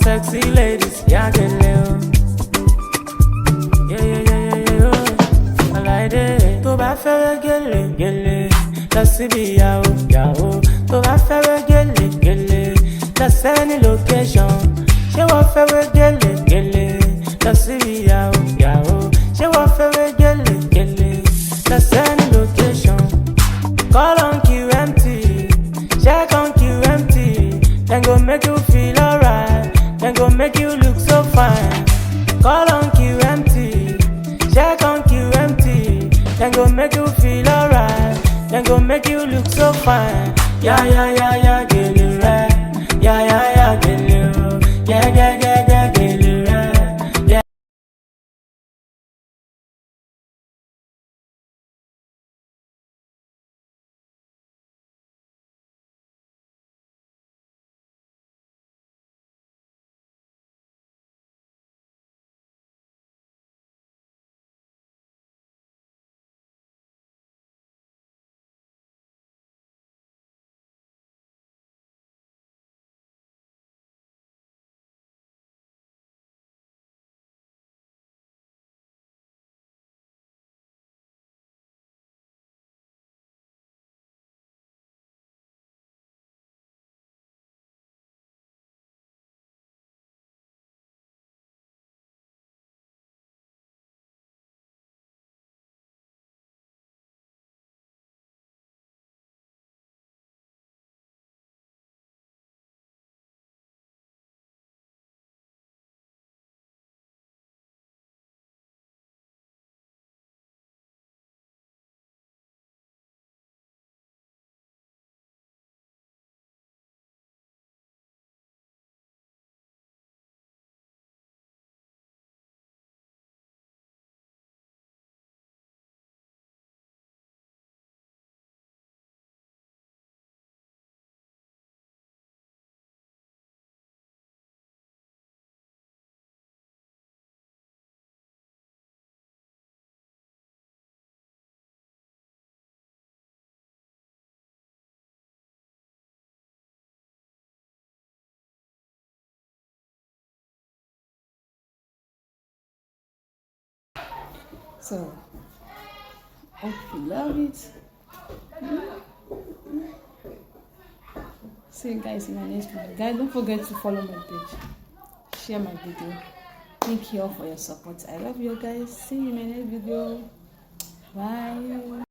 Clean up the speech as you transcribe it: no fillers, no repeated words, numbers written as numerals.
sexy ladies, yeah, get little. I like it. To bá fẹ́ gẹ́lẹ́, lọ síbi yàwó. To bá fẹ́ gẹ́lẹ́, lọ sẹ́ni location. Ṣé wọ́n fẹ́ gẹ́lẹ́, lọ síbi yàwó. Ṣé wọ́n fẹ́ gẹ́lẹ́, lọ sẹ́ni location. Call on QMT, check on QMT. Then go make you feel alright, then go make you look so fine. Call on QMT, check on QMT. Then go make you feel alright, then go make you look so fine. Yeah, get it right. Yeah, get it right. Yeah, get it right. Yeah. So, hope you love it. See you guys in my next video. Guys, don't forget to follow my page, share my video. Thank you all for your support. I love you guys. See you in my next video. Bye.